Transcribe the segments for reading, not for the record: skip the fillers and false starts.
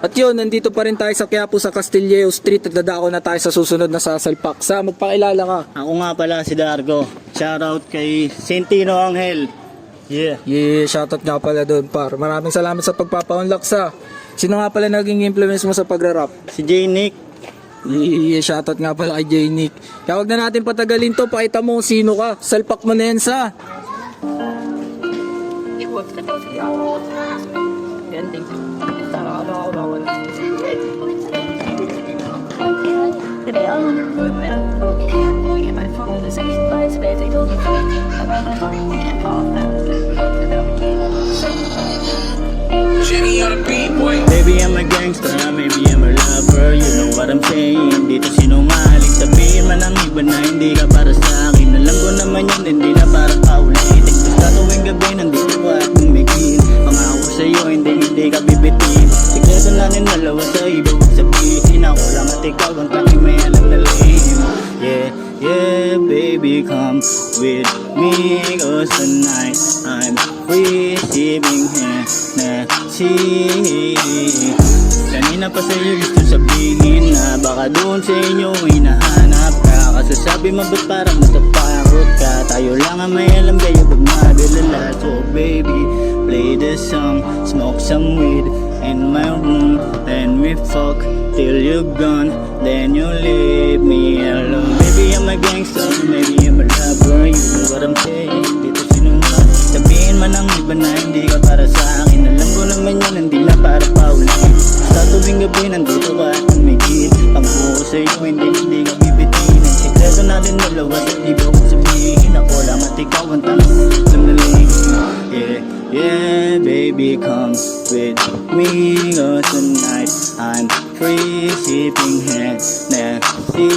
At yun, nandito pa rin tayo sa Quiapo sa Castillejo Street at dadako na tayo sa susunod na sasalpak. Sa magpakilala ka. Ako nga pala si Dargo. Shoutout kay Sentino Angel. Yeah. Yeah, shoutout nga pala doon par. Maraming salamat sa pagpapa-unlock sa. Sino nga pala naging influence mo sa pagra-rap? Si J. Nick. Yeah, shoutout nga pala kay J. Nick. Kaya wag na natin patagalin to, pakita mo sino ka. Salpak mo na yan sa. Baby, I'm a gangster, maybe I'm a lover. You know what I'm saying. Dito sinungaling, sabihin man ang iba na hindi ka para sa akin. Alam ko naman yun, hindi na para paulitin. Basta tuwing gabi, nandito ka at bumigil. Pangako sa'yo, hindi ka bibitin. Sikreto natin dalawa sa ibang sabihin. Ako lang at ikaw, ang tanging may alam na lihim. Yeah, yeah, baby, come with me. Cause tonight, I'm free, shipping Hennessy. Kanina pa sa'yo gusto sabihin na baka doon sa inyo hinahanap ka. Kasasabi mo ba't parang natatakot ka? Tayo lang ang may alam kayo pag madalala. So baby, play the song, smoke some weed in my room, then we fuck till you're gone, then you leave me alone. Baby, I'm a gangster, maybe I'm a lover. You know what I'm saying, dito sinungaling. Sabihin man ang iba na hindi ka para sa akin. Alam ko naman yun, hindi na para paulitin. Sa tuwing gabi, nandito ka at tumigil. Pangako sa'yo, hindi ka bibitin. Ang sikreto natin dalawa sa iba kong sabihin. Ako lang at ikaw ang tanong ng naling. Yeah, yeah, baby, come with me. Cause tonight, I'm free, shipping Hennessy.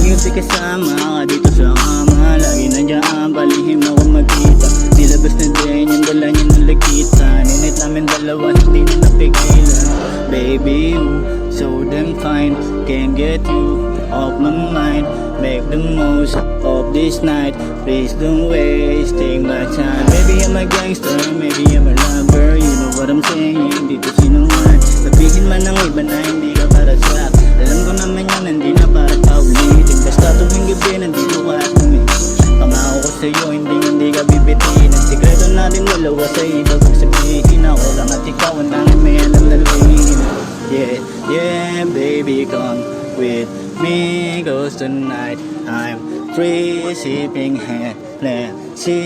Music kasama ka dito sa kama. Lagi nandiyan, palihim ako magkita. Nilabas na din yung dala niya ng lakita. Ninit namin dalawa, hindi na napigilan. Baby, you so damn fine. Can't get you off my mind. Make the most of this night. Please don't wasting my time. Baby, I'm a gangster, maybe I'm a lover. You know what I'm saying, dito sinungaling. Sabihin man ng iba na hindi ka para sa akin. Alam ko naman yan, hindi na para paulitin. Basta tuwing gabi, nandito ka at tumigil. Pangako ko sa'yo, hindi ka bibitin. Ang sikreto natin dalawa sa iba kong sabihin. Ako lang at ikaw, ang tanging may alam na lihim. Yeah, yeah, baby, come with me. Cause tonight, I'm free, sipping Hennessy.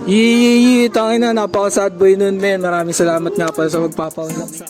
Yeah, tangin na, napaka sad boy nun men. Maraming salamat nga pala sa magpapa-unlock sa.